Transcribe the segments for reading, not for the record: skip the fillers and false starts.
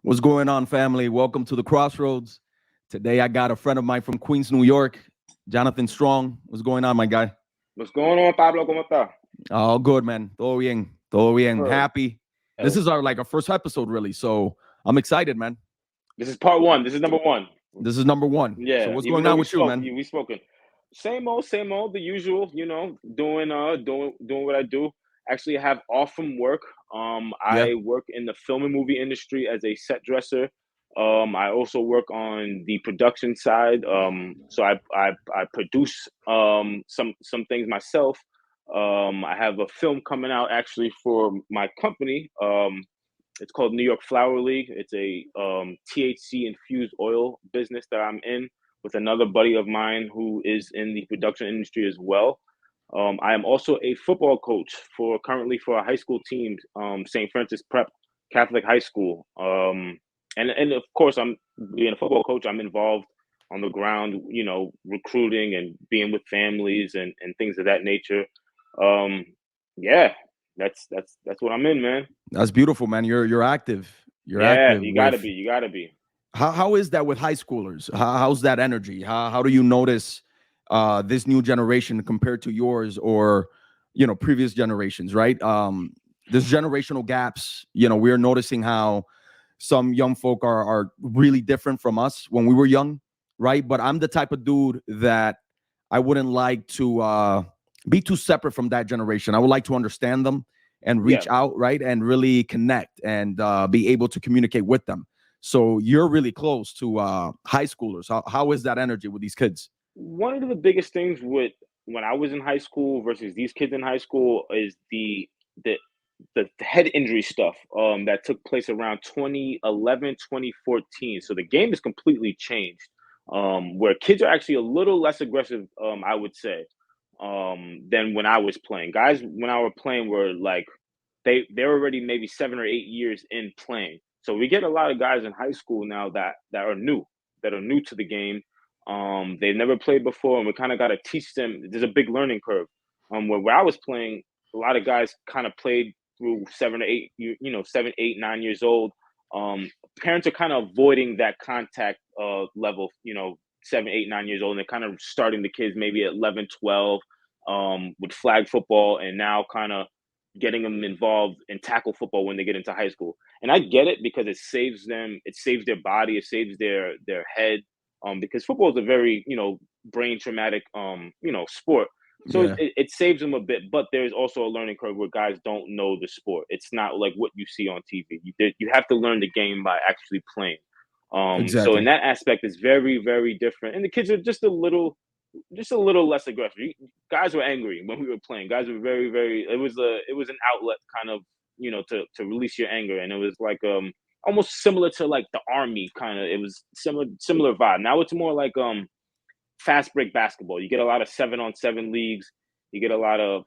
What's going on, family? Welcome to the Crossroads. Today, I got a friend of mine from Queens, New York, Jonathan Strong. What's going on, my guy? What's going on, Pablo? ¿Cómo está? All good, man. Todo bien. Todo bien. Good. Happy. This is our first episode, really. So I'm excited, man. This is part one. This is number one. This is number one. Yeah. So what's going on with you, man? We spoken. Same old, the usual. You know, doing what I do. Actually, I have off from work. I work in the film and movie industry as a set dresser. I also work on the production side. So I produce some things myself. I have a film coming out actually for my company. It's called New York Flower League. It's a THC infused oil business that I'm in with another buddy of mine who is in the production industry as well. I am also a football coach currently for a high school team, St. Francis Prep Catholic High School. And of course, I'm being a football coach. I'm involved on the ground, you know, recruiting and being with families and things of that nature. Yeah, that's what I'm in, man. That's beautiful, man. You're active. You're active. You gotta be. How is that with high schoolers? How's that energy? How do you notice this new generation compared to yours or, you know, previous generations, right? There's generational gaps. You know, we're noticing how some young folk are really different from us when we were young, right? But I'm the type of dude that I wouldn't like to be too separate from that generation. I would like to understand them and reach out, right? And really connect and be able to communicate with them. So you're really close to high schoolers. How is that energy with these kids? One of the biggest things with when I was in high school versus these kids in high school is the head injury stuff that took place around 2011, 2014. So the game has completely changed, where kids are actually a little less aggressive, I would say, than when I was playing. Guys, when I were playing, were like they're already maybe 7 or 8 years in playing. So we get a lot of guys in high school now that are new to the game. They've never played before, and we kind of got to teach them. There's a big learning curve. Where I was playing, a lot of guys kind of played through 7 or 8, 7, 8, 9 years old. Parents are kind of avoiding that contact level, 7, 8, 9 years old, and they're kind of starting the kids maybe at 11, 12 with flag football, and now kind of getting them involved in tackle football when they get into high school. And I get it because it saves them, it saves their body, it saves their head, because football is a very, brain traumatic, sport. So it saves them a bit, but there's also a learning curve where guys don't know the sport. It's not like what you see on TV. You have to learn the game by actually playing. So in that aspect, it's very, very different. And the kids are just a little less aggressive. Guys were angry when we were playing. Guys were very, very. It was an outlet kind of, to release your anger, and it was like almost similar to like the Army kind of. It was similar vibe. Now it's more like fast break basketball. You get a lot of 7-on-7 leagues. You get a lot of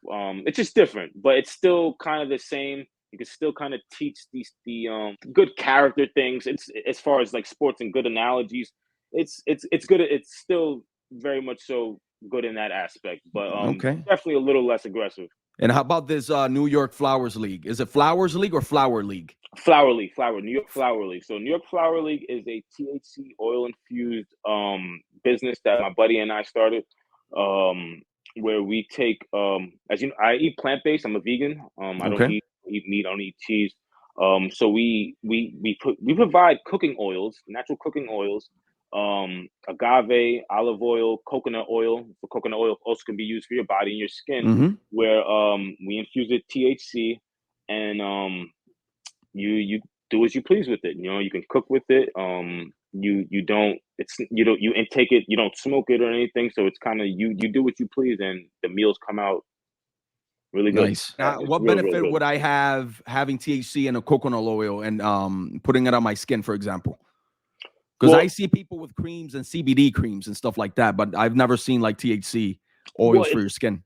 it's just different, but it's still kind of the same. You can still kind of teach the good character things. It's as far as like sports and good analogies. It's good. It's still very much so good in that aspect, but definitely a little less aggressive. And how about this New York Flowers League? Is it Flowers League or Flower League? New York Flower League. So New York Flower League is a THC oil infused business that my buddy and I started, where we take as you know, I eat plant-based. I'm a vegan. I don't eat meat, I don't eat cheese. So we provide cooking oils, natural cooking oils, agave, olive oil, coconut oil. So coconut oil also can be used for your body and your skin, where we infuse it THC, and you do as you please with it. You can cook with it. You intake it. You don't smoke it or anything. So it's kind of you do what you please, and the meals come out really good. Nice. What benefit would I have having THC and a coconut oil and putting it on my skin, for example? Because I see people with creams and CBD creams and stuff like that, but I've never seen like THC oils for your skin.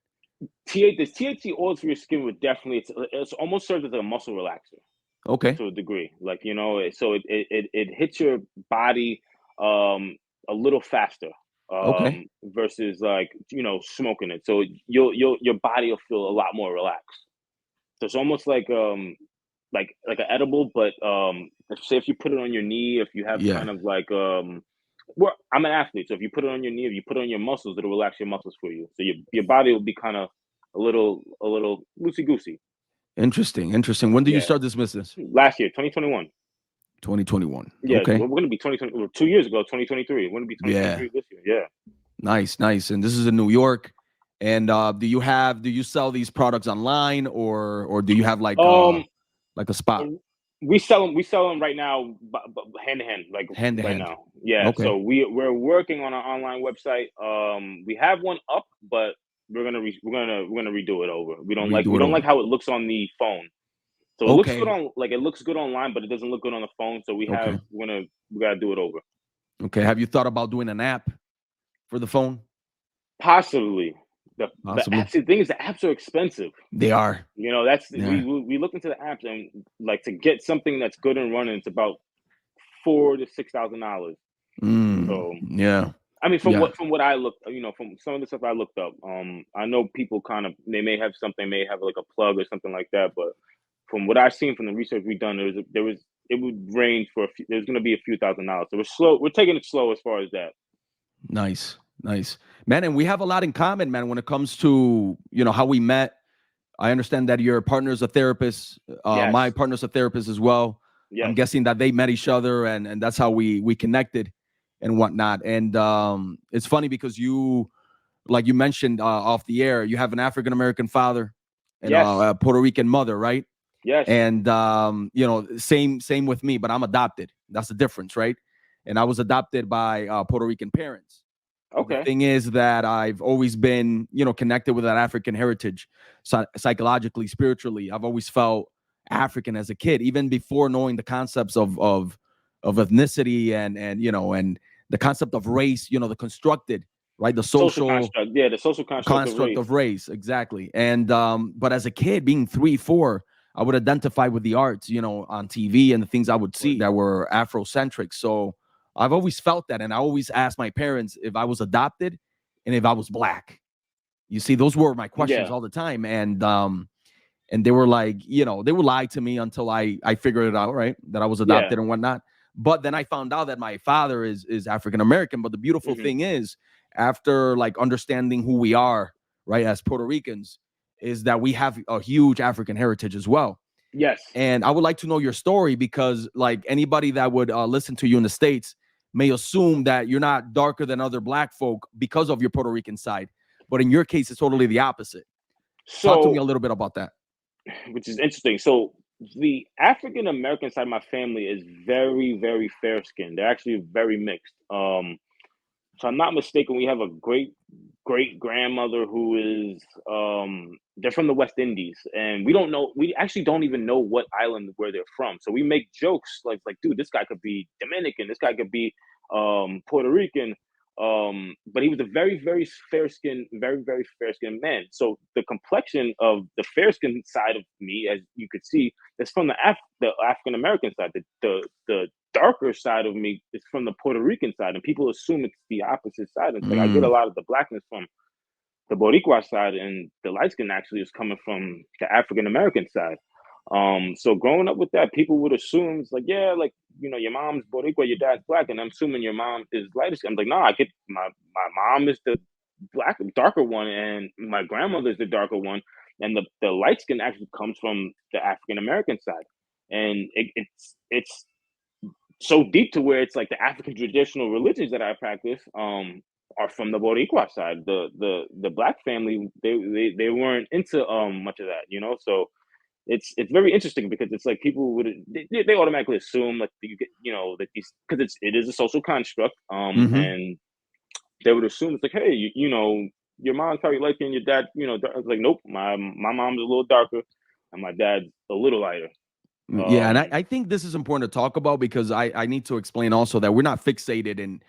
The THC oils for your skin would definitely, it's almost serves as a muscle relaxer. Okay. to a degree. Like, so it hits your body a little faster Okay. versus like, smoking it. So your body will feel a lot more relaxed. So it's almost like an edible, but say if you put it on your knee, if you have Yeah. kind of like well, I'm an athlete, so if you put it on your knee, if you put it on your muscles, it'll relax your muscles for you. So your body will be kind of a little loosey goosey. Interesting. Interesting. When did you Yeah, start this business? last year, 2021. 2021. Yeah, Okay. we're gonna be 2020. 2 years ago, 2023. We're gonna be Yeah. 2023 this year. Yeah. Nice. Nice. And this is in New York. And do you sell these products online, or do you have Um, like a spot we sell them right now, hand to hand, like hand to right hand? now. Yeah. Okay. So we're working on an online website. We have one up, but we're gonna redo it over. We don't like Redo we it don't like over. how it looks on the phone. So Okay. it looks good online, but it doesn't look good on the phone. So Okay. we gotta do it over. Okay. Have you thought about doing an app for the phone? Possibly. The Possibly. apps. The thing is, the apps are expensive. They are. That's Yeah. we look into the apps, and like to get something that's good and running, it's about $4,000 to $6,000. So Yeah. I mean, Yeah. from what I looked, from some of the stuff I looked up, I know people kind of they may have something, may have like a plug or something like that, but from what I've seen from the research we've done, it would range for there's going to be a few $1,000s. So we're slow. We're taking it slow as far as that. Nice. Nice. Man, and we have a lot in common, man, when it comes to, how we met. I understand that your partner's a therapist. My Yes, partner's a therapist as well. I'm yes, guessing that they met each other, and that's how we connected and whatnot. And it's funny because like you mentioned off the air, you have an African American father and yes, a Puerto Rican mother, right? yes. And same with me, but I'm adopted. That's the difference, right? And I was adopted by Puerto Rican parents. But the Okay. thing is that I've always been, connected with that African heritage, psychologically, spiritually. I've always felt African as a kid, even before knowing the concepts of ethnicity and the concept of race. The constructed, right, the Social social construct. Yeah, the social construct of construct race. of race, exactly. And but as a kid, being 3, 4, I would identify with the arts, on TV and the things I would see Right. that were Afrocentric. So I've always felt that, and I always asked my parents if I was adopted and if I was black. You see, those were my questions Yeah. all the time, and they were like, they would lie to me until I figured it out, right, that I was Yeah. adopted and whatnot. But then I found out that my father is African American. But the beautiful Hmm. thing is, after like understanding who we are, right, as Puerto Ricans, is that we have a huge African heritage as well. Yes. And I would like to know your story because, like, anybody that would listen to you in the States may assume that you're not darker than other black folk because of your Puerto Rican side. But in your case, it's totally the opposite. Talk to me So, a little bit about that. which is interesting. So, the African American side of my family is very, very fair skinned. They're actually very mixed. If I'm not mistaken, we have a great grandmother who is they're from the West Indies, and we actually don't even know what island where they're from. So we make jokes like dude, this guy could be Dominican, this guy could be Puerto Rican. But he was a very, very fair skinned, very, very fair skinned man. So the complexion of the fair skinned side of me, as you could see, is from the African American side. The darker side of me is from the Puerto Rican side, and people assume it's the opposite side. It's like I get a Mm, lot of the blackness from the Boricua side, and the light skin actually is coming from the African American side. So growing up with that, people would assume it's like, yeah, like your mom's Boricua, your dad's black, and I'm assuming your mom is lighter skin. I'm like, no, I get my mom is the darker one, and my grandmother's the darker one, and the light skin actually comes from the African American side, and it's so deep to where it's like the African traditional religions that I practice are from the Boricua side. The black family they weren't into much of that. So it's very interesting because it's like people would they automatically assume like you get that these because it is a social construct hmm and they would assume it's like, hey, your mom's probably light and your dad it's like, nope, my mom's a little darker and my dad's a little lighter. Yeah, and um I think this is important to talk about because I need to explain also that we're not fixated in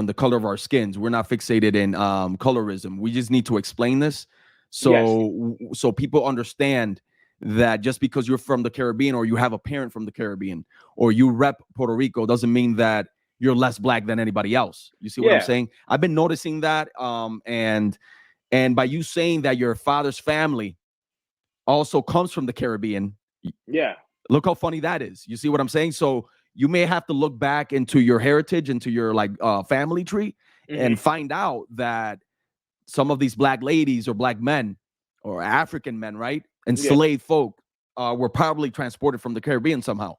the color of our skins. We're not fixated in colorism. We just need to explain this yes. so people understand that just because you're from the Caribbean or you have a parent from the Caribbean or you rep Puerto Rico doesn't mean that you're less black than anybody else. You see what I'm saying? I've been noticing that. And by you saying that your father's family also comes from the Caribbean, look how funny that is. You see what I'm saying? So you may have to look back into your heritage, into your family tree, and find out that some of these black ladies or black men or African men, right, enslaved folk were probably transported from the Caribbean somehow,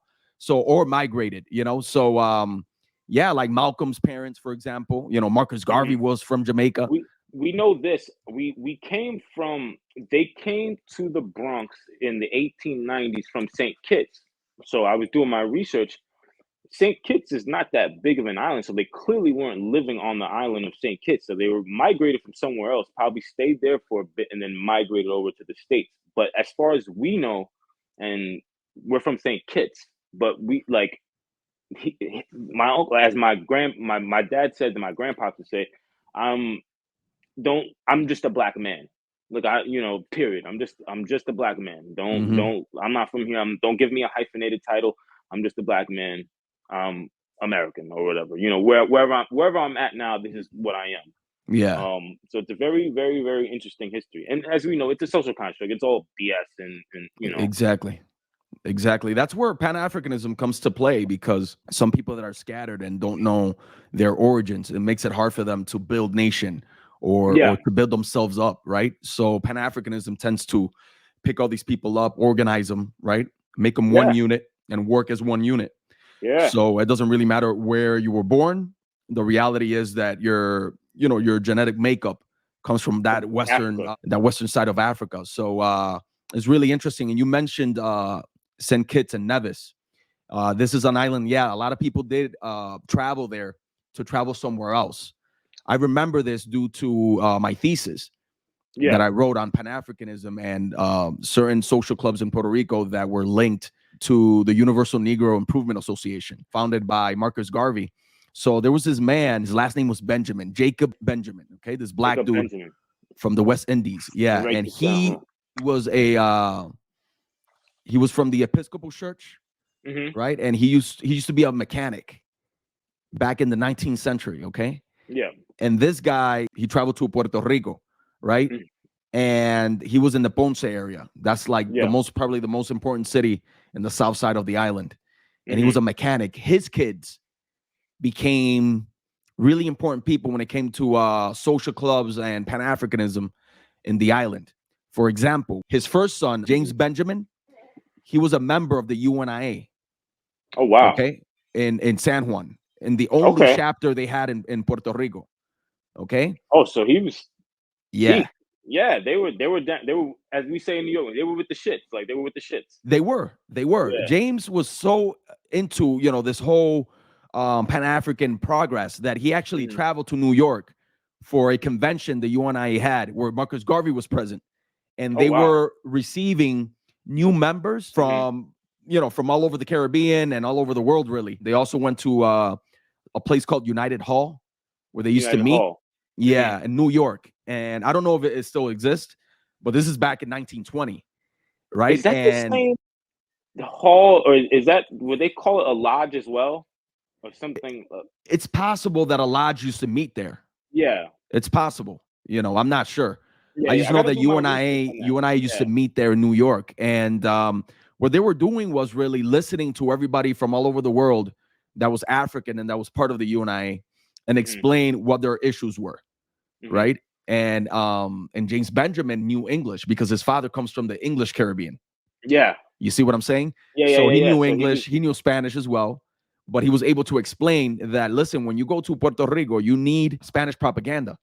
or migrated. So like Malcolm's parents, for example, Marcus Garvey was from Jamaica. We know this. They came to the Bronx in the 1890s from St. Kitts. So I was doing my research. St. Kitts is not that big of an island, so they clearly weren't living on the island of St. Kitts. So they were migrated from somewhere else, probably stayed there for a bit, and then migrated over to the States. But as far as we know, and we're from St. Kitts, but my uncle, as my dad said to my grandpa to say, I'm just a black man. Look, period. I'm just a black man. I'm not from here. Don't give me a hyphenated title. I'm just a black man. American or whatever. Wherever I'm at now, this is what I am. Yeah. So it's a very, very, very interesting history. And as we know, it's a social construct. It's all BS and Exactly. That's where Pan-Africanism comes to play, because some people that are scattered and don't know their origins, it makes it hard for them to build nation or to build themselves up, right? So Pan-Africanism tends to pick all these people up, organize them, right? Make them one unit and work as one unit. Yeah. So it doesn't really matter where you were born. The reality is that your genetic makeup comes from that western side of Africa. So it's really interesting. And you mentioned St. Kitts and Nevis. This is an island. Yeah, a lot of people did travel there to travel somewhere else. I remember this due to my thesis that I wrote on Pan-Africanism and certain social clubs in Puerto Rico that were linked to the Universal Negro Improvement Association, founded by Marcus Garvey. So there was this man, his last name was Benjamin, Jacob Benjamin, okay? This black dude from the West Indies. Yeah, and he was he was from the Episcopal Church, right? And he used to be a mechanic back in the 19th century, okay? Yeah. And this guy, he traveled to Puerto Rico, right? And he was in the Ponce area. That's like probably the most important city in the south side of the island. And he was a mechanic. His kids became really important people when it came to social clubs and Pan-Africanism in the island. For example, his first son, James Benjamin, he was a member of the UNIA. Oh, wow. Okay. In San Juan, in the only chapter they had in Puerto Rico. Okay. Oh, so he was. Yeah. They were, as we say in New York, they were with the shits. Like, they were with the shits. They were. Yeah. James was so into, this whole Pan-African progress that he actually traveled to New York for a convention the UNIA had where Marcus Garvey was present. And they were receiving new members from, from all over the Caribbean and all over the world, really. They also went to a place called United Hall where they used to meet. Yeah, in New York. And I don't know if it still exists, but this is back in 1920, right? Is that the same hall, or is that, would they call it a lodge as well? Or something? It's possible that a lodge used to meet there. Yeah. It's possible. I'm not sure. I just know that UNIA used to meet there in New York. And what they were doing was really listening to everybody from all over the world that was African and that was part of the UNIA and explain what their issues were, right? And James Benjamin knew English because his father comes from the English Caribbean. Yeah. You see what I'm saying? So he knew English, he knew Spanish as well. But he was able to explain that, listen, when you go to Puerto Rico, you need Spanish propaganda.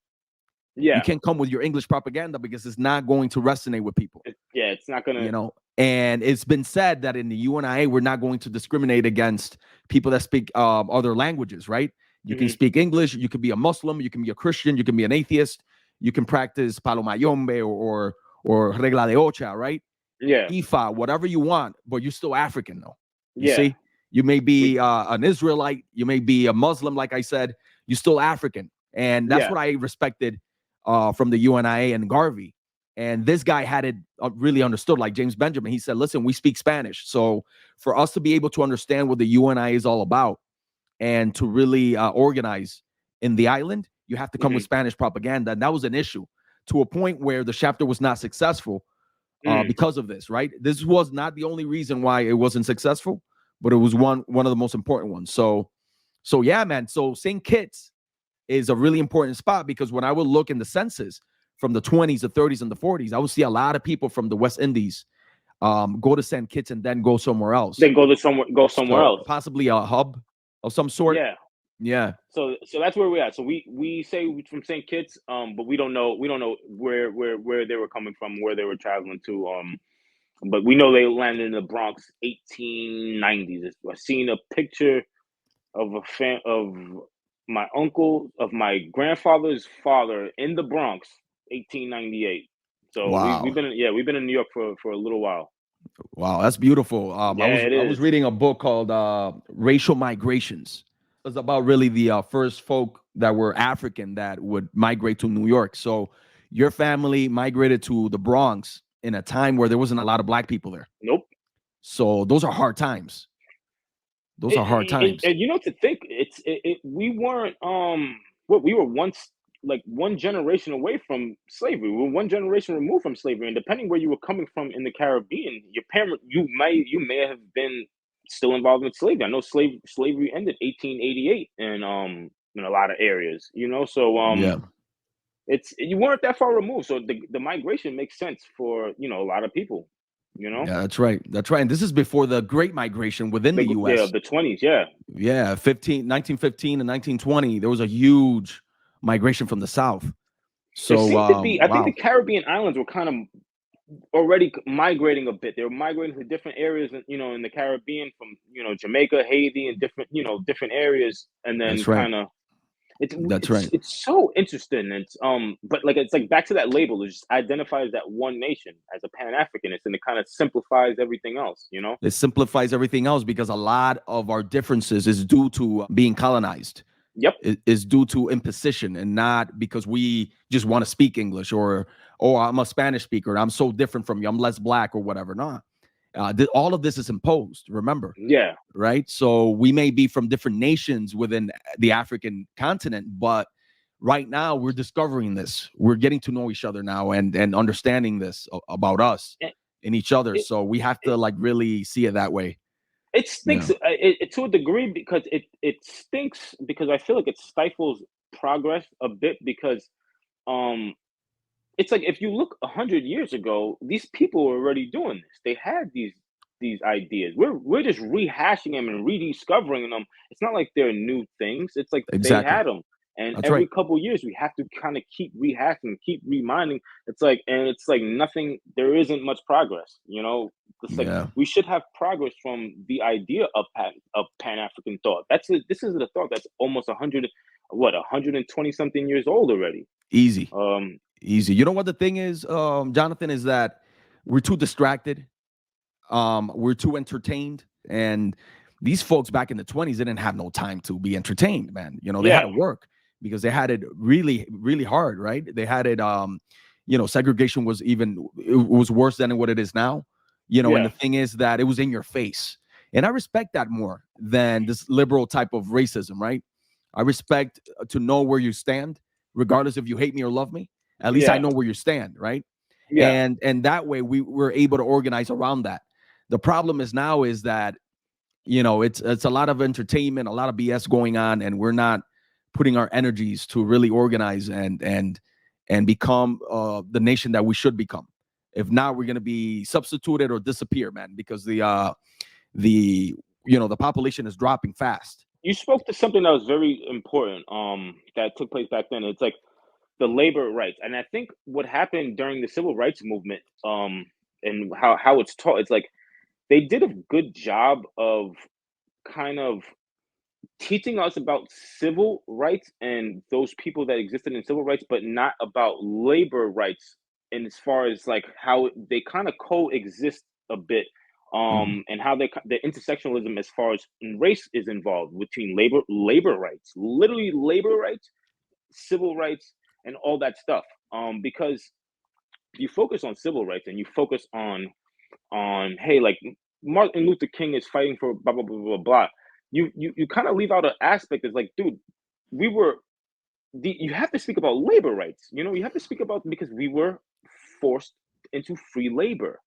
Yeah. You can't come with your English propaganda because it's not going to resonate with people. It's not going to. And it's been said that in the UNIA, we're not going to discriminate against people that speak other languages, right? You can speak English, you can be a Muslim, you can be a Christian, you can be an atheist, you can practice Palo Mayombe or Regla de Ocha, right? Yeah. Ifa, whatever you want, but you're still African, though. You see? You may be an Israelite, you may be a Muslim, like I said, you're still African. And that's what I respected from the UNIA and Garvey. And this guy had it really understood, like James Benjamin. He said, listen, we speak Spanish. So for us to be able to understand what the UNI is all about and to really organize in the island, you have to come with Spanish propaganda. And that was an issue to a point where the chapter was not successful because of this, right? This was not the only reason why it wasn't successful, but it was one of the most important ones. So yeah, man. So St. Kitts is a really important spot because when I would look in the census from the 20s, the 30s, and the 40s, I would see a lot of people from the West Indies go to St. Kitts and then go somewhere else. Then go somewhere else. Possibly a hub of some sort. Yeah. So that's where we're at. So we say from St. Kitts, but we don't know where they were coming from, where they were traveling to. But we know they landed in the Bronx 1890s. I seen a picture of my grandfather's father in the Bronx, 1898. So wow. we've been in New York for a little while. Wow, that's beautiful. I was reading a book called Racial Migrations. It was about really the first folk that were African that would migrate to New York. So your family migrated to the Bronx in a time where there wasn't a lot of black people there. Nope. So those are hard times. Those are hard times. And you know, to think we weren't we were once like one generation away from slavery. We were one generation removed from slavery, and depending where you were coming from in the Caribbean, you may have been still involved in slavery. I know slavery ended 1888 in a lot of areas, you know. So you weren't that far removed. So the migration makes sense for a lot of people. You know? Yeah, that's right. And this is before the Great Migration within the U.S. Yeah, the 20s, yeah. Yeah, 1915 and 1920, there was a huge migration from the South. So there seemed to be, I think the Caribbean islands were kind of already migrating a bit. They were migrating to different areas, in the Caribbean from, Jamaica, Haiti, and different areas. And then kind of, it's so interesting. It's but it's like back to that label. It just identifies that one nation as a Pan-Africanist, and it kind of simplifies everything else. It simplifies everything else because a lot of our differences is due to being colonized. Yep, is due to imposition and not because we just want to speak English or I'm a Spanish speaker. I'm so different from you. I'm less black or whatever. No. All of this is imposed, remember? Yeah. Right? So we may be from different nations within the African continent, but right now we're discovering this. We're getting to know each other now and understanding this about us and each other. So we have to really see it that way. It stinks to a degree because it stinks because I feel like it stifles progress a bit because it's like if you look 100 years ago, these people were already doing this. They had these ideas. We're just rehashing them and rediscovering them. It's not like they're new things. It's like they had them. And every couple of years, we have to kind of keep rehashing, keep reminding. It's like nothing. There isn't much progress. It's like we should have progress from the idea of Pan-African thought. This is the thought that's almost 120 something years old already. Easy. Easy. You know what the thing is, Jonathan, is that we're too distracted. We're too entertained. And these folks back in the 20s didn't have no time to be entertained, man. They had to work because they had it really, really hard, right? They had it, segregation was worse than what it is now. And the thing is that it was in your face. And I respect that more than this liberal type of racism, right? I respect to know where you stand, regardless if you hate me or love me. At least I know where you stand, right? Yeah. And that way we were able to organize around that. The problem is now is that, it's a lot of entertainment, a lot of BS going on, and we're not putting our energies to really organize and become the nation that we should become. If not, we're going to be substituted or disappear, man, because the population is dropping fast. You spoke to something that was very important that took place back then. It's like the labor rights. And I think what happened during the civil rights movement and how it's taught, it's like they did a good job of kind of teaching us about civil rights and those people that existed in civil rights, but not about labor rights. And as far as like how they kind of coexist a bit, and how the intersectionalism as far as race is involved between labor rights, literally labor rights, civil rights, and all that stuff. Because you focus on civil rights and you focus hey, like Martin Luther King is fighting for blah blah blah blah blah. You kind of leave out an aspect that's like, dude, we were you have to speak about labor rights. You know, you have to speak about because we were forced into free labor.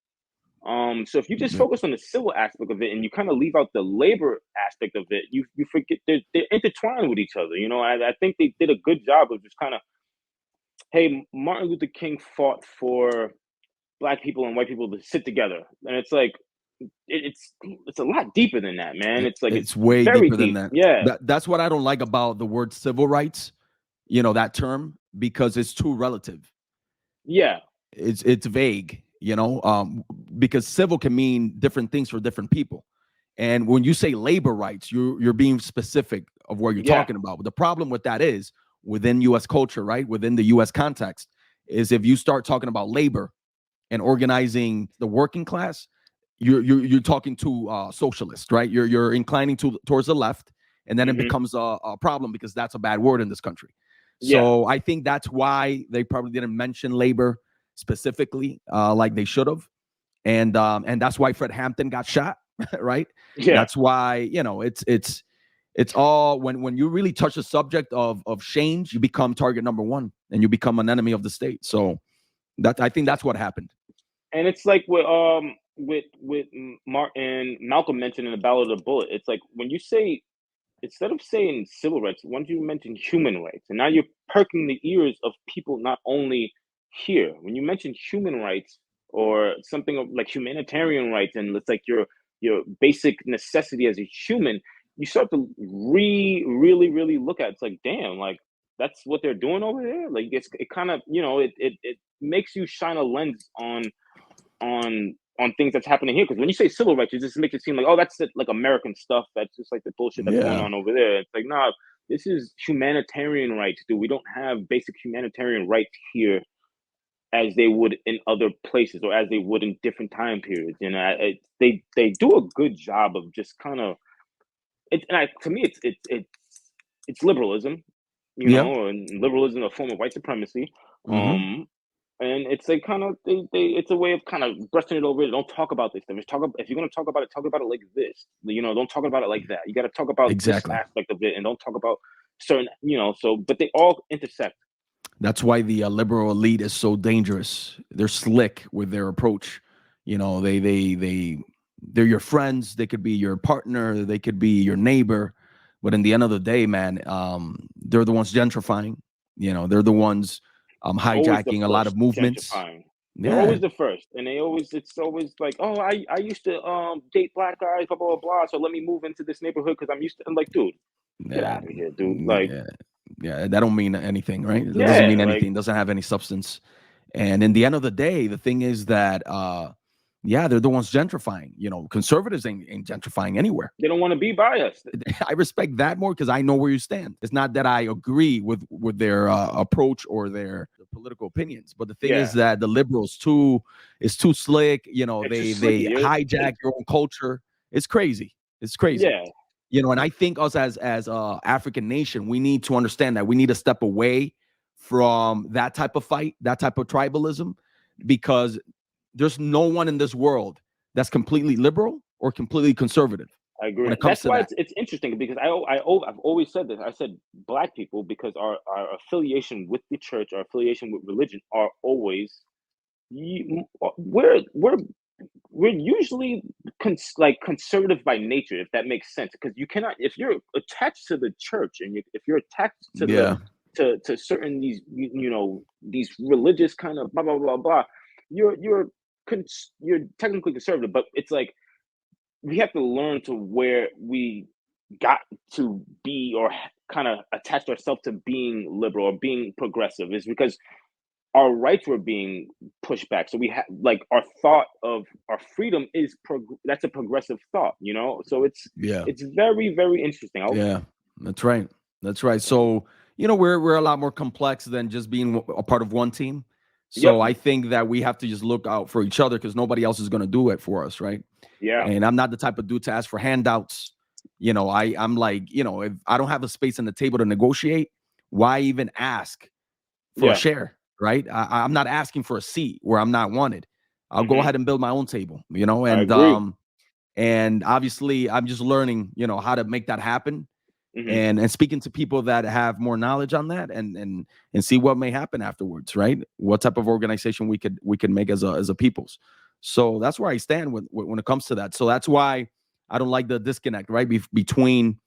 So if you just Mhm. focus on the civil aspect of it and you kind of leave out the labor aspect of it, you forget they're intertwined with each other. You know, I think they did a good job of just kind of, hey, Martin Luther King fought for black people and white people to sit together, and it's like it's a lot deeper than that, man. It's like it's It's way very deeper than deep. that. Yeah, That's what I don't like about the word civil rights, you know, that term, because it's too relative. yeah, It's vague, you know, because civil can mean different things for different people. And when you say labor rights, you're being specific of what you're yeah, talking about. But the problem with that is within US culture, right? Within the US context, is if you start talking about labor and organizing the working class, you're talking to socialist, right? You're inclining towards the left, and then it hmm, becomes a problem because that's a bad word in this country. yeah, So I think that's why they probably didn't mention labor specifically like they should have, and that's why Fred Hampton got shot, right? yeah. That's why, you know, it's all when you really touch the subject of change, you become target number one, and you become an enemy of the state. So that I think that's what happened. And it's like with Martin Malcolm mentioned in the Ballad of the Bullet. It's like when you say instead of saying civil rights, once you mention human rights, and now you're perking the ears of people not only here. When you mention human rights or something like humanitarian rights, and it's like your basic necessity as a human, you start to really look at it. It's like, damn, like that's what they're doing over there. Like it kind of, you know, it makes you shine a lens on things that's happening here. Because when you say civil rights, it just makes it seem like, oh, that's like American stuff. That's just like the bullshit that's going Yeah. on over there. It's like, nah, this is humanitarian rights, dude. We don't have basic humanitarian rights here as they would in other places or as they would in different time periods. You know, they do a good job of just kind of to me it's liberalism, you Yeah. know, and liberalism a form of white supremacy. Hmm. And it's like kind of it's a way of kind of brushing it over. Don't talk about this stuff. If you're gonna talk about it like this. You know, don't talk about it like that. You got to talk about this Exactly. aspect of it, and don't talk about certain. You know, so but they all intersect. That's why the liberal elite is so dangerous. They're slick with their approach. You know, they're your friends. They could be your partner. They could be your neighbor. But in the end of the day, man, they're the ones gentrifying. You know, they're the ones Always the hijacking a lot first of movements. gentrifying. They're Yeah, always the first, and it's always like, oh, I used to date black guys, blah blah blah blah. So let me move into this neighborhood because I'm used to. I'm like, dude, get yeah, out of here, dude. Like, yeah, yeah. That don't mean anything, right? It doesn't yeah, mean like anything. It doesn't have any substance. And in the end of the day, the thing is that, yeah, they're the ones gentrifying. You know, conservatives ain't gentrifying anywhere. they don't want to be biased. I respect that more because I know where you stand. It's not that I agree with their approach or their political opinions, but the thing is Yeah, that the liberals too is too slick. You know, it's just they slicky. hijack your own culture. It's crazy. It's crazy. Yeah, You know, and I think us as African nation, we need to understand that we need to step away from that type of fight, that type of tribalism, because there's no one in this world that's completely liberal or completely conservative I when agree. it comes That's to why that. it's interesting because I've always said this. I said black people because our affiliation with the church, our affiliation with religion, are always we're we're usually like conservative by nature, if that makes sense. Because you cannot, if you're attached to the church and if you're attached to the Yeah. to certain these you know these religious kind of blah blah blah blah, you're technically conservative, but it's like we have to learn to where we got to be or kind of attached ourselves to being liberal or being progressive is because our rights were being pushed back. So we had like our thought of our freedom is that's a progressive thought, you know. So Yeah. it's very interesting. Yeah. That's right. That's right. So, you know, we're a lot more complex than just being a part of one team. Yep. So I think that we have to just look out for each other because nobody else is going to do it for us, right? Yeah. And I'm not the type of dude to ask for handouts. You know, I'm like, you know, if I don't have a space on the table to negotiate, why even ask for a Yeah. share, right? I'm not asking for a seat where I'm not wanted. I'll go Mm-hmm. ahead and build my own table, you know, I agree. and obviously I'm just learning, you know, how to make that happen. Mm-hmm. And speaking to people that have more knowledge on that, and see what may happen afterwards, right? What type of organization we could make as a peoples. So that's where I stand when it comes to that. So that's why I don't like the disconnect, right, between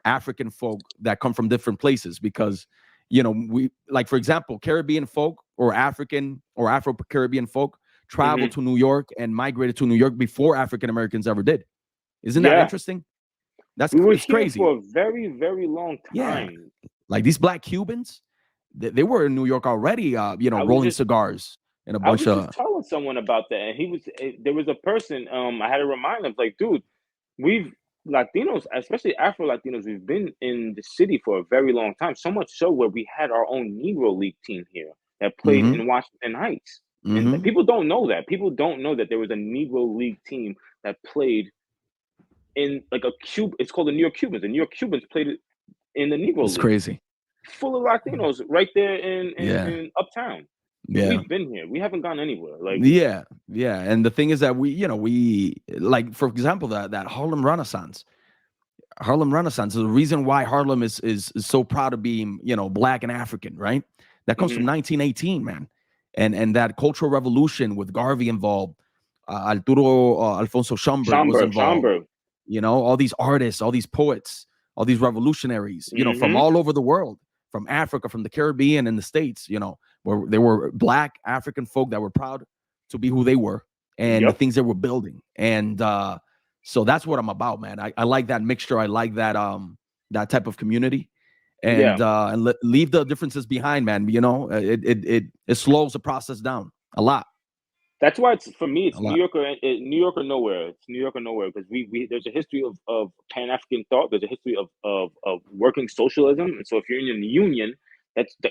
African folk that come from different places, because you know, we, like, for example, Caribbean folk or African or Afro-Caribbean folk traveled Mm-hmm. to New York and migrated to New York before African Americans ever did. Isn't that Yeah, interesting? That's we were it's here crazy. for a very, very long Yeah, time. like these Black Cubans, they were in New York already, you know, I was rolling just cigars and a I bunch was just of. telling someone about that, and there was a person. I had to remind him, like, dude, we've Latinos, especially Afro Latinos, we've been in the city for a very long time. So much so where we had our own Negro League team here that played Mm-hmm, in Washington Heights, and mm-hmm. people don't know that. People don't know that there was a Negro League team that played in like a cube. It's called the New York Cubans. The New York Cubans played it in the Negro It's League, crazy. full of Latinos, right there in Yeah, in Uptown. So yeah. we've been here. We haven't gone anywhere. Like, Yeah, yeah. And the thing is that we, you know, we, like, for example, that Harlem Renaissance. Harlem Renaissance is the reason why Harlem is so proud of being, you know, Black and African, right? That comes mm-hmm. from 1918, man. And that cultural revolution with Garvey involved, Arturo Alfonso Schomburg was involved. Schomburg. You know, all these artists, all these poets, all these revolutionaries, you know, from Mm-hmm. all over the world, from Africa, from the Caribbean and the States, you know, where they were Black African folk that were proud to be who they were and the Yep. things they were building. And so that's what I'm about, man. I like that mixture. I like that type of community, Yeah. and leave the differences behind, man. You know, it slows the process down a lot, That's why it's for me. a It's lot. New York or nowhere. It's New York or nowhere because we there's a history of Pan African thought. There's a history of working socialism. And so if you're in the union,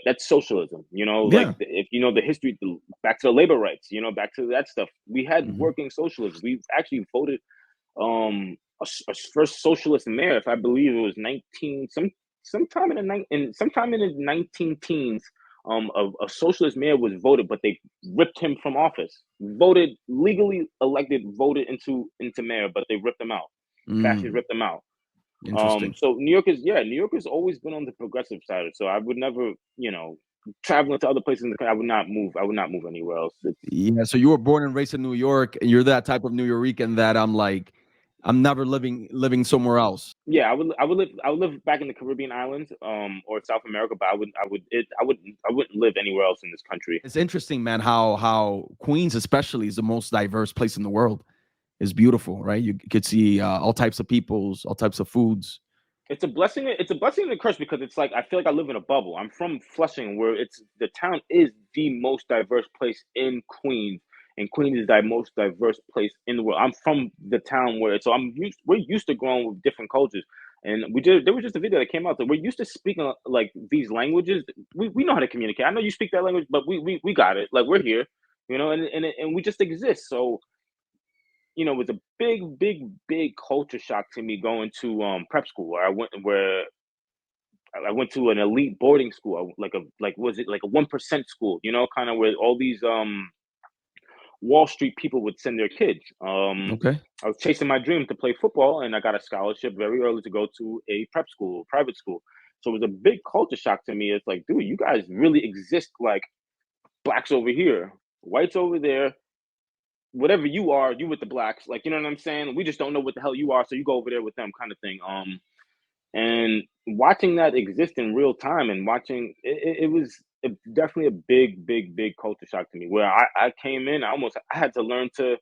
that's socialism. You know, like Yeah. if you know the history, back to the labor rights. You know, back to that stuff. We had Hmm. working socialism. We actually voted a first socialist mayor. If I believe it was 19 sometime in sometime in the 19 teens. A socialist mayor was voted, but they ripped him from office. Voted legally elected, voted into mayor, but they ripped him out. Fascists Mm, ripped him out. interesting. So New York has always been on the progressive side. So I would never, you know, traveling to other places in the country, I would not move. I would not move anywhere else. Yeah, so you were born and raised in New York, and you're that type of New Yorican that I'm like, I'm never living somewhere else. Yeah, I would live back in the Caribbean islands, or South America, but I wouldn't live anywhere else in this country. It's interesting, man, how Queens especially is the most diverse place in the world. It's beautiful, right? You could see all types of peoples, all types of foods. It's a blessing. It's a blessing and a curse because it's like I feel like I live in a bubble. I'm from Flushing, where it's the town is the most diverse place in Queens, and Queens is the most diverse place in the world. I'm from the town where so we're used to growing with different cultures, and there was just a video that came out that we're used to speaking like these languages. We know how to communicate. I know you speak that language, but we got it. Like we're here, you know, and we just exist. So you know, it was a big culture shock to me going to prep school where I went to an elite boarding school, like was it like a 1% school, you know, kind of where all these Wall Street people would send their kids. Okay. I was chasing my dream to play football, and I got a scholarship very early to go to a prep school, private school. So it was a big culture shock to me. It's like, dude, you guys really exist like blacks over here, whites over there, whatever you are, you with the blacks. Like, you know what I'm saying? We just don't know what the hell you are, so you go over there with them, kind of thing. And watching that exist in real time and watching it was definitely a big culture shock to me. Where I came in, I had to learn to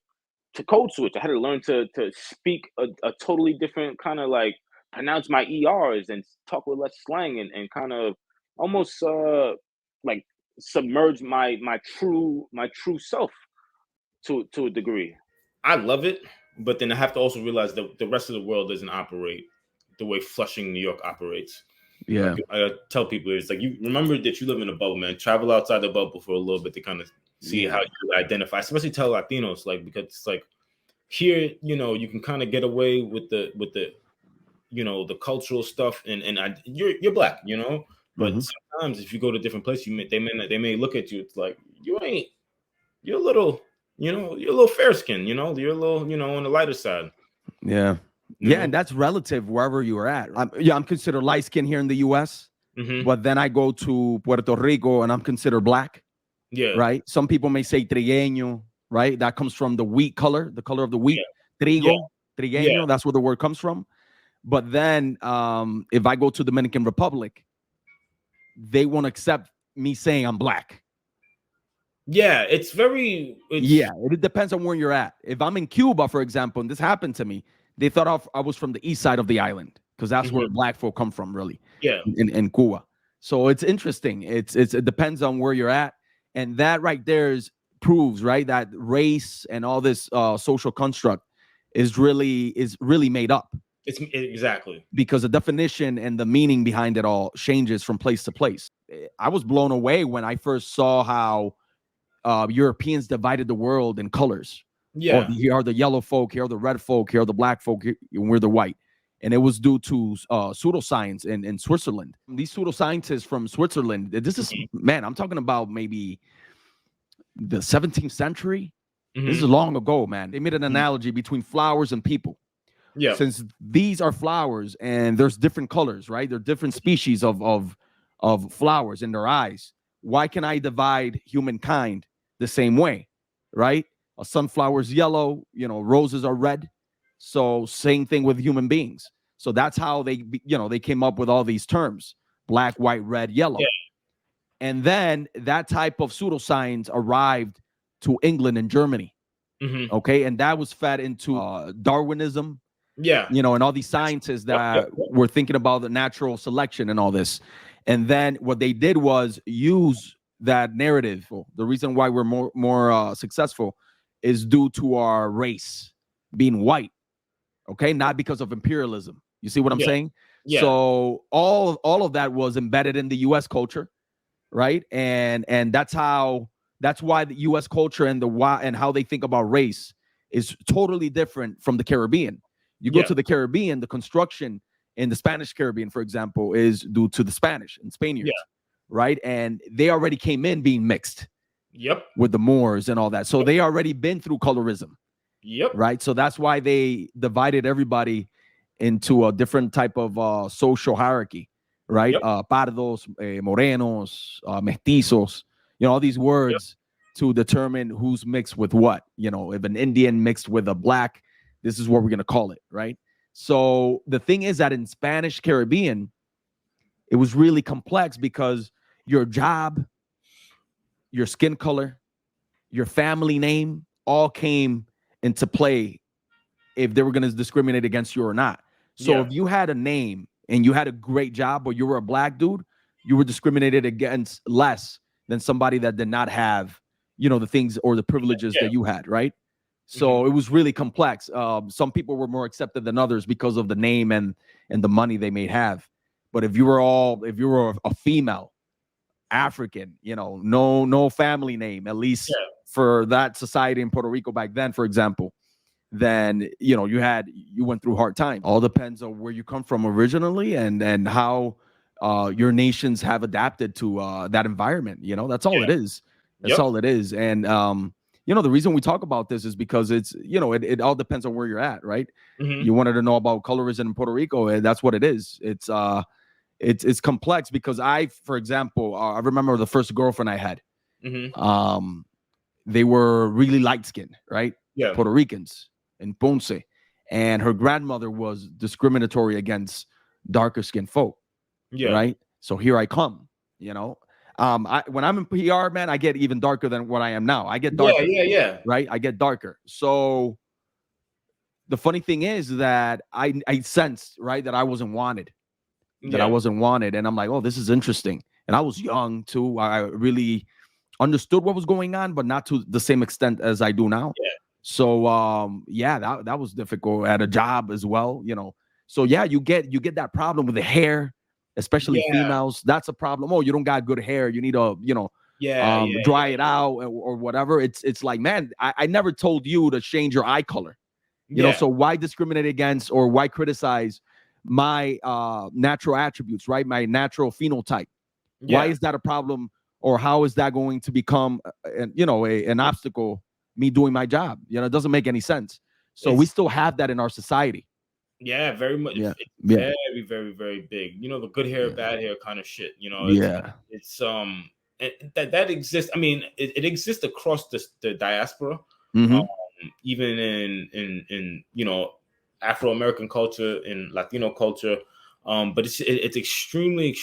code switch. I had to learn to speak a totally different kind of like pronounce my ERs and talk with less slang and kind of almost like submerge my true self to a degree. I love it, but then I have to also realize that the rest of the world doesn't operate the way Flushing, New York operates. Like Yeah. I tell people, it's like you remember that you live in a bubble, man. Travel outside the bubble for a little bit to kind of see Yeah. how you identify, especially tell Latinos, like because it's like here, you know, you can kind of get away with the you know the cultural stuff, and you're black, you know, But sometimes if you go to different places, they may look at you. It's like you're a little, you're a little fair skinned, you're a little, on the lighter side. Yeah. Yeah, and that's relative wherever you are at. I'm considered light skinned here in the U.S., but then I go to Puerto Rico and I'm considered black. Yeah. Right. Some people may say trigueño, right? That comes from the wheat color, the color of the wheat. Trigo, trigueño. That's where the word comes from. But then if I go to Dominican Republic, they won't accept me saying I'm black. Yeah, it depends on where you're at. If I'm in Cuba, for example, and this happened to me, they thought I was from the east side of the island because that's where black folk come from, really. Yeah. In Cuba. So it's interesting. It depends on where you're at. And that right there proves, right, that race and all this social construct is really made up. It's exactly because the definition and the meaning behind it all changes from place to place. I was blown away when I first saw how Europeans divided the world in colors. Yeah. Here are the yellow folk, here are the red folk, here are the black folk, and we're the white. And it was due to pseudoscience in Switzerland. These pseudoscientists from Switzerland, this is, man, I'm talking about maybe the 17th century. This is long ago, man. They made an analogy between flowers and people. Yeah. Since these are flowers and there's different colors, right? There are different species of flowers in their eyes. Why can I divide humankind the same way, right? A sunflower's yellow, roses are red. So same thing with human beings. So that's how they came up with all these terms: black, white, red, yellow. Yeah. And then that type of pseudoscience arrived to England and Germany. Okay. And that was fed into Darwinism. Yeah. And all these scientists that were thinking about the natural selection and all this. And then what they did was use that narrative. The reason why we're more successful is due to our race being white. Okay. Not because of imperialism. You see what I'm saying? Yeah. So all of that was embedded in the US culture. Right. And that's why the US culture and how they think about race is totally different from the Caribbean. You go to the Caribbean, the construction in the Spanish Caribbean, for example, is due to the Spanish and Spaniards, right? And they already came in being mixed with the Moors and all that. So they already been through colorism, right? So that's why they divided everybody into a different type of social hierarchy, right? Pardos, morenos, mestizos, all these words to determine who's mixed with what. If an Indian mixed with a black, this is what we're going to call it, right? So the thing is that in Spanish Caribbean, it was really complex because your job, your skin color, your family name all came into play if they were going to discriminate against you or not. So if you had a name and you had a great job, but you were a black dude, you were discriminated against less than somebody that did not have, the things or the privileges that you had, right? So it was really complex. Some people were more accepted than others because of the name and the money they may have. But if you were a female, African, no family name, at least for that society in Puerto Rico back then, for example, then you went through hard times. All depends on where you come from originally and how your nations have adapted to that environment. That's all it is. That's all it is. And the reason we talk about this is because it's, it all depends on where you're at, right? You wanted to know about colorism in Puerto Rico, and that's what it is. It's complex because for example, I remember the first girlfriend I had. They were really light skinned, right? Yeah. Puerto Ricans in Ponce. And her grandmother was discriminatory against darker skinned folk. Yeah. Right. So here I come, when I'm in PR, man, I get even darker than what I am now. I get darker. Yeah. Right. I get darker. So the funny thing is that I sensed, right, that I wasn't wanted. I wasn't wanted. And I'm like, oh, this is interesting. And I was young too. I really understood what was going on, but not to the same extent as I do now. Yeah. So that was difficult at a job as well, So you get that problem with the hair, especially females. That's a problem. Oh, you don't got good hair. You need to, dry it out or whatever. It's like, man, I never told you to change your eye color. You know, so why discriminate against or why criticize my natural attributes, right? My natural phenotype. Why is that a problem, or how is that going to become, an obstacle? Me doing my job, it doesn't make any sense. So we still have that in our society. Yeah, very much. Yeah, Very, very, very big. The good hair, bad hair kind of shit. It's that exists. I mean, it exists across the diaspora, even in Afro-American culture, in Latino culture. But it's extremely.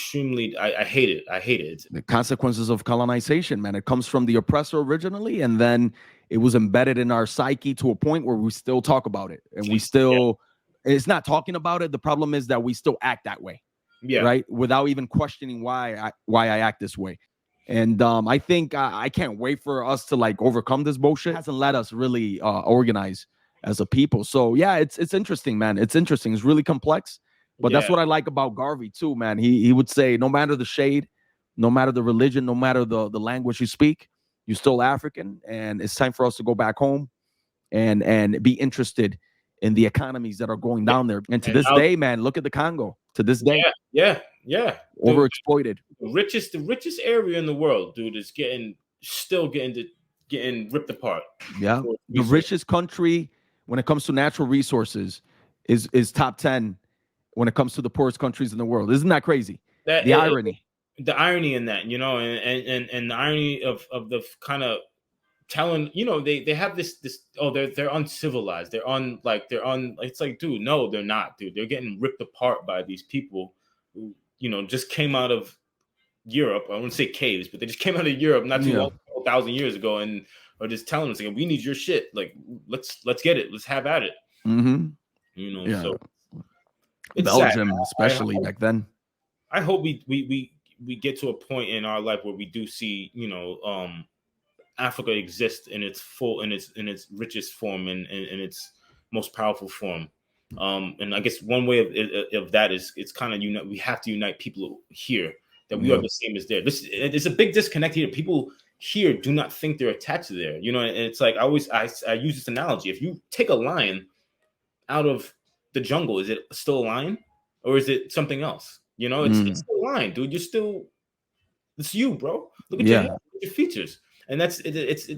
I hate it. I hate it. The consequences of colonization, man. It comes from the oppressor originally, and then it was embedded in our psyche to a point where we still talk about it, and we still. It's not talking about it. The problem is that we still act that way, right? Without even questioning why I act this way. And I think I can't wait for us to overcome this bullshit. It hasn't let us really organize as a people. So yeah, it's interesting, man. It's interesting. It's really complex. But that's what I like about Garvey too, man. He would say, no matter the shade, no matter the religion, no matter the language you speak, you're still African, and it's time for us to go back home and be interested in the economies that are going down there. And to this day, man, look at the Congo. To this day, yeah, overexploited. The richest area in the world, dude, is still getting ripped apart. Yeah, the richest country when it comes to natural resources is top 10. When it comes to the poorest countries in the world. Isn't that crazy? The irony in that, and the irony of the kind of telling, they have this, they're uncivilized. It's like, dude, no, they're not, dude. They're getting ripped apart by these people who, just came out of Europe. I wouldn't say caves, but they just came out of Europe not too long, 1,000 years ago, and are just telling us, we need your shit. Like, let's get it. Let's have at it. So. Belgium, especially back then. I hope we get to a point in our life where we do see, Africa exist in its richest form and in its most powerful form. And I guess one way of that is it's kind of we have to unite people here, that we are the same as there. It's a big disconnect here. People here do not think they're attached to there. And it's like I use this analogy. If you take a lion out of the jungle, is it still a lion, or is it something else? It's still a lion, dude. It's you, bro. Look at your features, and that's it's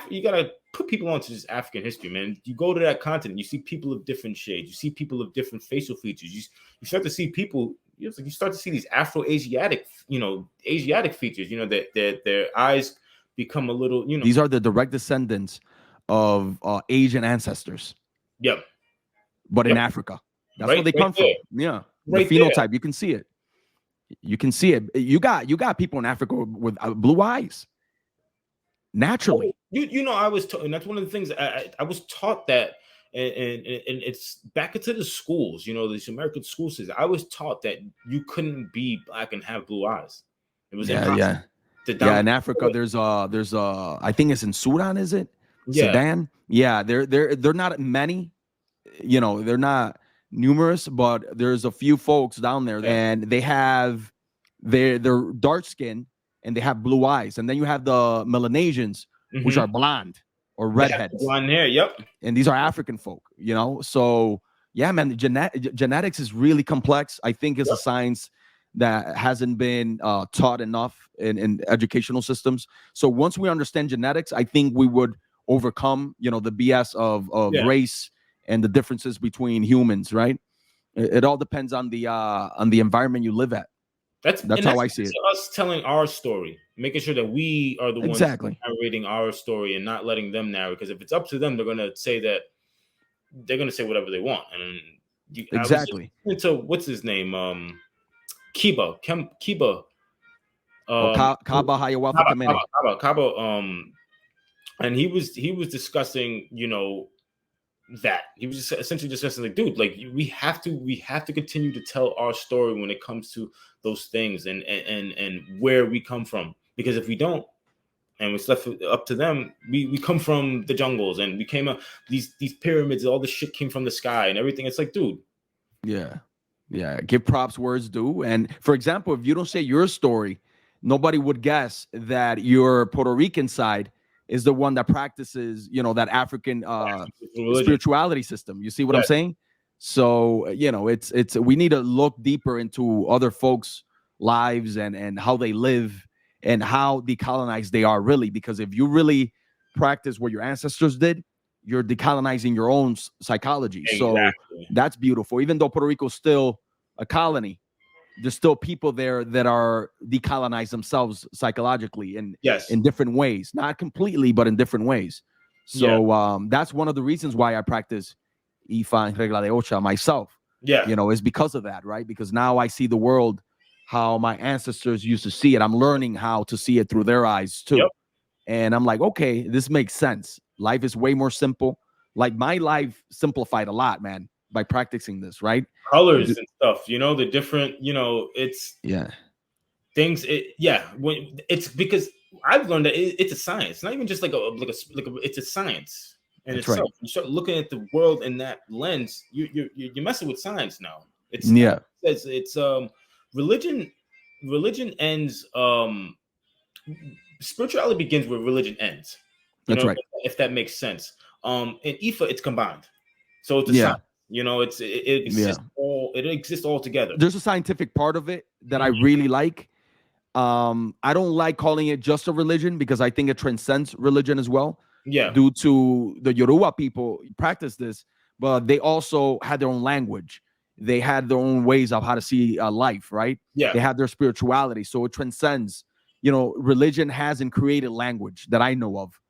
you gotta put people onto just African history, man. You go to that continent, you see people of different shades, you see people of different facial features. You start to see people. You start to see these Afro-Asiatic, Asiatic features. That their eyes become a little. These are the direct descendants of Asian ancestors. Yep. But in Africa, that's where they come from. Yeah, the phenotype, you can see it. You can see it. You got people in Africa with blue eyes, naturally. I was taught, and that's one of the things I was taught that, and it's back into the schools. These American school systems. I was taught that you couldn't be black and have blue eyes. It was impossible. In Africa, there's I think it's in Sudan, is it? Sudan. Yeah, they're not many. They're not numerous, but there's a few folks down there, and they're dark skin and they have blue eyes. And then you have the Melanesians, which are blonde or redheads. Blonde hair, yep. And these are African folk, So yeah, man, genetics is really complex. I think it's a science that hasn't been taught enough in educational systems. So once we understand genetics, I think we would overcome, the BS of race and the differences between humans, right? It all depends on the environment you live at. That's how I see it. Us telling our story, making sure that we are the ones narrating our story and not letting them narrate. Because if it's up to them, they're gonna say whatever they want. And into what's his name? Kaba. Kaba Hayawafa Kamene. Kaba. And he was discussing, that he was just essentially discussing, like, dude, like we have to continue to tell our story when it comes to those things and where we come from, because if we don't and it's left up to them, we come from the jungles and we came up these pyramids, all this shit came from the sky and everything. It's like, dude, give props where it's due. And for example, if you don't say your story, nobody would guess that your Puerto Rican side is the one that practices, that African spirituality system. You see what I'm saying? So, it's we need to look deeper into other folks' lives and how they live and how decolonized they are really. Because if you really practice what your ancestors did, you're decolonizing your own psychology. So Exactly. that's beautiful. Even though Puerto Rico's still a colony, there's still people there that are decolonized themselves psychologically Yes. in different ways, not completely, but in different ways. So that's one of the reasons why I practice Ifa and Regla de Ocha myself. Yeah. You know, is because of that, right? Because now I see the world how my ancestors used to see it. I'm learning how to see it through their eyes too. Yep. And I'm like, okay, this makes sense. Life is way more simple. Like my life simplified a lot, man, by practicing this, right? Colors and stuff, you know, the different, you know, it's things. When it's because I've learned that it's a science. It's not even just like it's a science in itself. Right. You start looking at the world in that lens, you're messing with science now. It's religion ends. Spirituality begins where religion ends. That's right. If that makes sense. In Ifa, it's combined, so it's a science. You know, it exists all together. There's a scientific part of it that I really like. I don't like calling it just a religion because I think it transcends religion as well. Yeah. Due to the Yoruba people practice this, but they also had their own language. They had their own ways of how to see life, right? Yeah. They had their spirituality. So it transcends, you know, religion hasn't created language that I know of,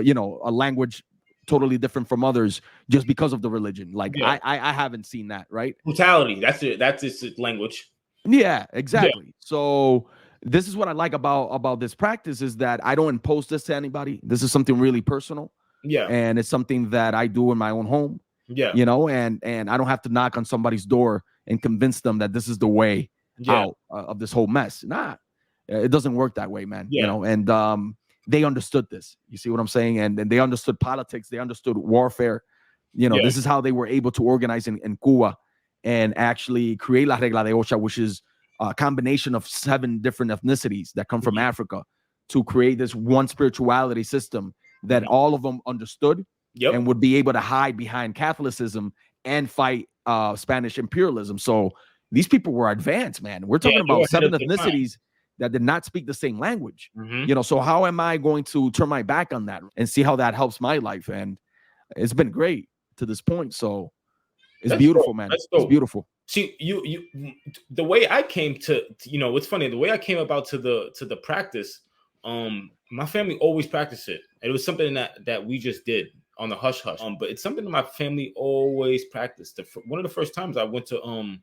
you know, a language totally different from others just because of the religion. Like I haven't seen that, right? Brutality. That's it. That's its language. Yeah, exactly. Yeah. So this is what I like about this practice is that I don't impose this to anybody. This is something really personal. Yeah. And it's something that I do in my own home. Yeah. You know, and I don't have to knock on somebody's door and convince them that this is the way out of this whole mess. Nah, it doesn't work that way, man. Yeah. You know, and they understood this. You see what I'm saying? And they understood politics. They understood warfare. You know, this is how they were able to organize in Cuba and actually create La Regla de Ocha, which is a combination of 7 different ethnicities that come from Africa to create this one spirituality system that all of them understood and would be able to hide behind Catholicism and fight Spanish imperialism. So these people were advanced, man. We're talking about 7 ethnicities that did not speak the same language. You know, so how am I going to turn my back on that and see how that helps my life? And it's been great to this point. So it's beautiful, man. It's beautiful. See, you the way I came to, you know, what's funny, the way I came about to the practice, my family always practiced it. It was something that we just did on the hush hush. But it's something that my family always practiced. One of the first times I went to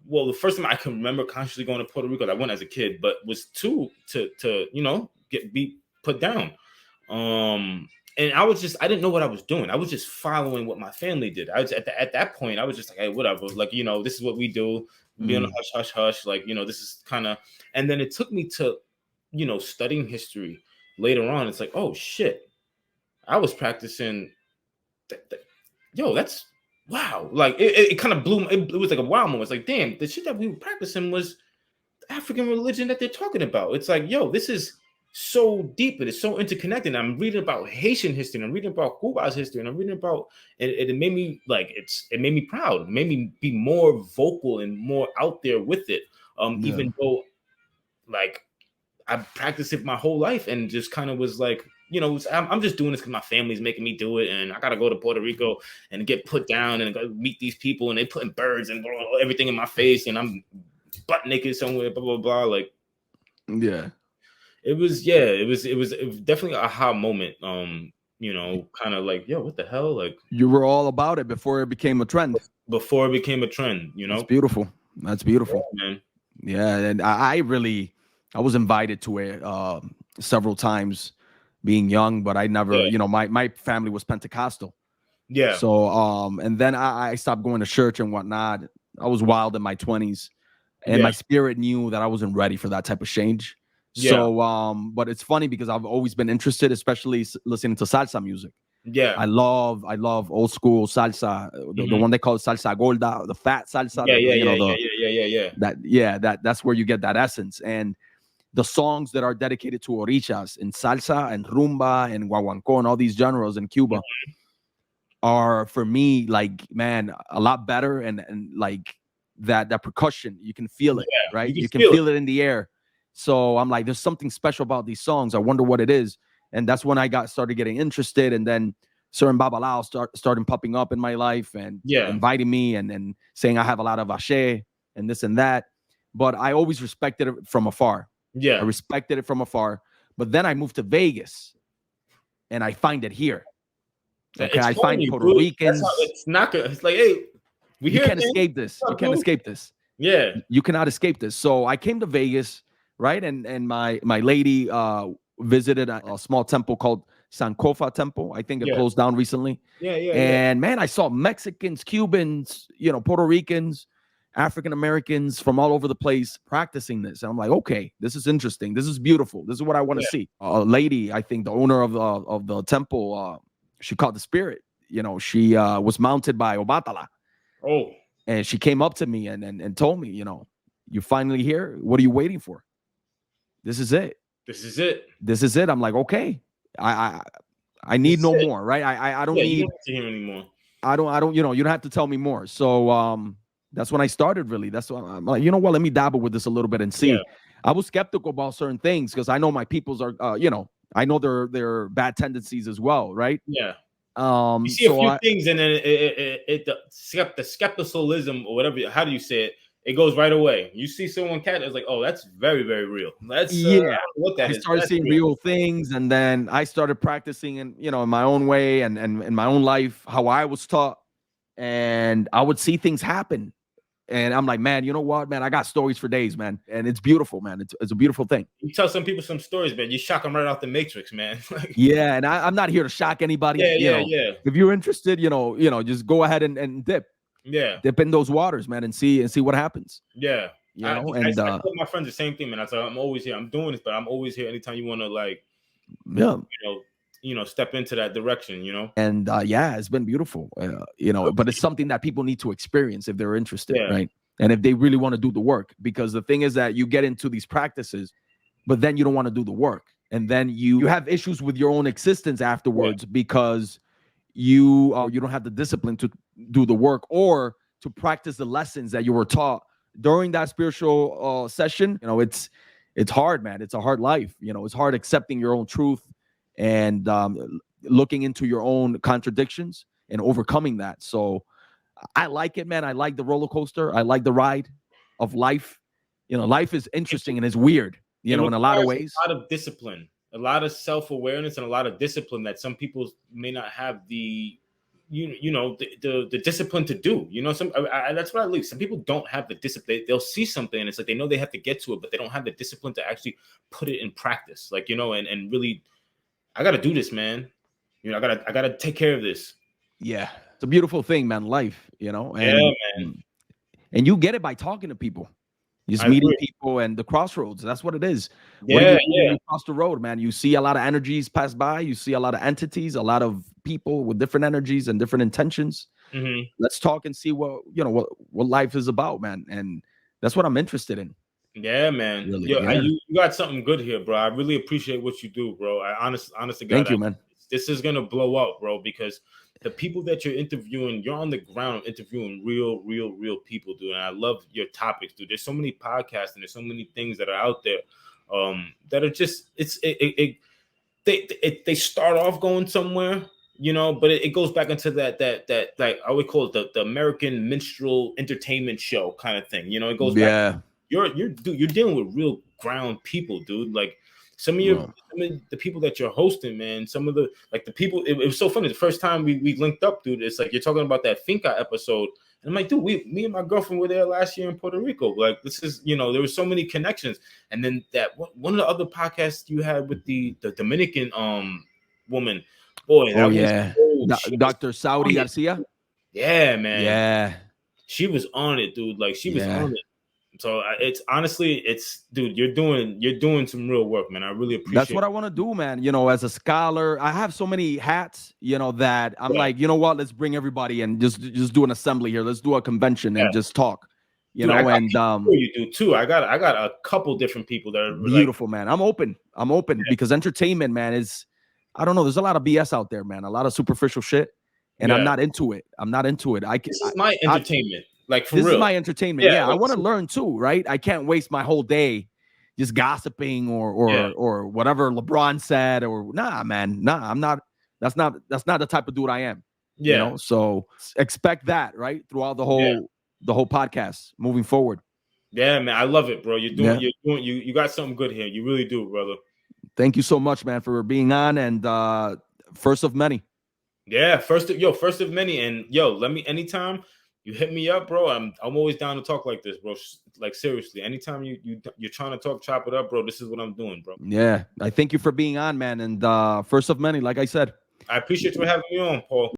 the first time I can remember consciously going to Puerto Rico, I went as a kid, but was to you know, be put down. And I didn't know what I was doing. I was just following what my family did. I was at that point, I was just like, hey, whatever. Like, you know, this is what we do. Be on a hush, hush, hush. Like, you know, this is kind of, and then it took me to, you know, studying history later on. It's like, oh shit, I was practicing. Yo, that's wow. Like it kind of blew. It was like a wow moment. It's like, damn, the shit that we were practicing was African religion that they're talking about. It's like, yo, this is so deep, it is so interconnected. I'm reading about Haitian history, and I'm reading about Cuba's history, and I'm reading about it made me like it made me proud. It made me be more vocal and more out there with it. Even though like I practiced it my whole life and just kind of was like, you know, I'm just doing this because my family's making me do it, and I gotta go to Puerto Rico and get put down and go meet these people, and they putting birds and everything in my face, and I'm butt naked somewhere, blah blah blah. Like, It was definitely an aha moment. You know, kind of like, yo, what the hell? Like, you were all about it before it became a trend. Before it became a trend, you know. It's beautiful. That's beautiful, man. Yeah, and I was invited to it several times, being young, but I never, you know, my family was Pentecostal. Yeah. So and then I stopped going to church and whatnot. I was wild in my 20s, and my spirit knew that I wasn't ready for that type of change. So, but it's funny because I've always been interested, especially listening to salsa music. Yeah, I love old school salsa, the one they call salsa gorda, the fat salsa. That's where you get that essence. And the songs that are dedicated to orishas in salsa and rumba and guaguancó and all these genres in Cuba are, for me, like, man, a lot better and like that percussion. You can feel it, Yeah, right? you You can can feel feel it in the air. So I'm like, there's something special about these songs. I wonder what it is. And that's when I started getting interested. And then certain babalao started popping up in my life and inviting me and saying I have a lot of ashe and this and that. But I always respected it from afar. Yeah. I respected it from afar. But then I moved to Vegas and I find it here. Okay, I find Puerto Ricans. It's not good. It's like, hey, you can't escape this. You can't escape this. Yeah. You cannot escape this. So I came to Vegas, right? And my lady visited a small temple called Sankofa Temple. I think it closed down recently. Yeah. And man, I saw Mexicans, Cubans, Puerto Ricans, African Americans from all over the place practicing this. And I'm like, okay, this is interesting. This is beautiful. This is what I want to see. A lady, I think the owner of the temple, she caught the spirit. She was mounted by Obatala. Oh. And she came up to me and told me, you're finally here. What are you waiting for? This is it. This is it. This is it. I'm like, okay. I need no more, right? I don't need you don't have to hear anymore. I don't, you don't have to tell me more. So that's when I started, really. That's why I'm like, let me dabble with this a little bit and see. Yeah. I was skeptical about certain things because I know my peoples are, I know their bad tendencies as well, right? Yeah. You see a few things, and then the skepticism or whatever. How do you say it? It goes right away. You see someone it's like, oh, that's very, very real. That's what that is. I started seeing real things, and then I started practicing in my own way and in my own life, how I was taught, and I would see things happen. And I'm like, man, you know what, man? I got stories for days, man. And it's beautiful, man. It's a beautiful thing. You tell some people some stories, man. You shock them right out the matrix, man. Yeah, and I'm not here to shock anybody. Yeah. If you're interested, just go ahead and dip. Yeah. Dip in those waters, man, and see what happens. Yeah. I tell my friends the same thing, man. I tell them I'm always here. I'm doing this, but I'm always here anytime you want to step into that direction, And it's been beautiful, but it's something that people need to experience if they're interested, right? And if they really want to do the work, because the thing is that you get into these practices, but then you don't want to do the work. And then you have issues with your own existence afterwards because you don't have the discipline to do the work or to practice the lessons that you were taught during that spiritual session. It's hard, man. It's a hard life. It's hard accepting your own truth and looking into your own contradictions and overcoming that. So I like it, man. I like the roller coaster. I like the ride of life. Life is interesting and it's weird, in a lot of ways. A lot of discipline, a lot of self-awareness, and a lot of discipline that some people may not have the discipline to do. That's what I believe. Some people don't have the discipline. They'll see something and it's like they know they have to get to it, but they don't have the discipline to actually put it in practice. And really, I got to do this, man. I got to take care of this. Yeah. It's a beautiful thing, man. Life, and, man. And you get it by talking to people. Just meeting people and the crossroads. That's what it is. When you cross the road, man, you see a lot of energies pass by. You see a lot of entities, a lot of people with different energies and different intentions. Mm-hmm. Let's talk and see what life is about, man. And that's what I'm interested in. Yeah, man. Really, you got something good here, bro. I really appreciate what you do, bro. Honestly, thank you, man. This is gonna blow up, bro, because the people that you're interviewing, you're on the ground interviewing real people, dude. And I love your topics, dude. There's so many podcasts and there's so many things that are out there that are just they start off going somewhere, but it goes back into that like I would call it the American minstrel entertainment show kind of thing. It goes back. You're dealing with real ground people, dude. Like some of the people that you're hosting, man. Some of the people. It was so funny. The first time we linked up, dude. It's like you're talking about that Finca episode, and I'm like, dude, me and my girlfriend were there last year in Puerto Rico. Like this is, there were so many connections. And then that one of the other podcasts you had with the Dominican woman, boy. Dr. Saudi Garcia. Yeah, man. Yeah, she was on it, dude. Like she was on it. So it's honestly, dude, you're doing some real work, man. I really appreciate. That's what I want to do, man. As a scholar, I have so many hats, that I'm like, you know what? Let's bring everybody and just do an assembly here. Let's do a convention and just talk, dude, you do too. I got a couple different people that are beautiful, man. I'm open because entertainment, man, is, I don't know. There's a lot of BS out there, man. A lot of superficial shit. And I'm not into it. This is my entertainment. Like for This real. is my entertainment. Yeah, I like, want to learn too, right? I can't waste my whole day just gossiping or whatever LeBron said or nah, man. Nah, I'm not. That's not the type of dude I am. You know, so expect that, right? Throughout the whole podcast moving forward. Yeah, man, I love it, bro. You got something good here. You really do, brother. Thank you so much, man, for being on, and first of many. Yeah, first of many. And let me, anytime you hit me up, bro. I'm always down to talk like this, bro. Like seriously, anytime you're trying to talk, chop it up, bro. This is what I'm doing, bro. Yeah, I thank you for being on, man, and first of many, like I said. I appreciate you having me on, Paul.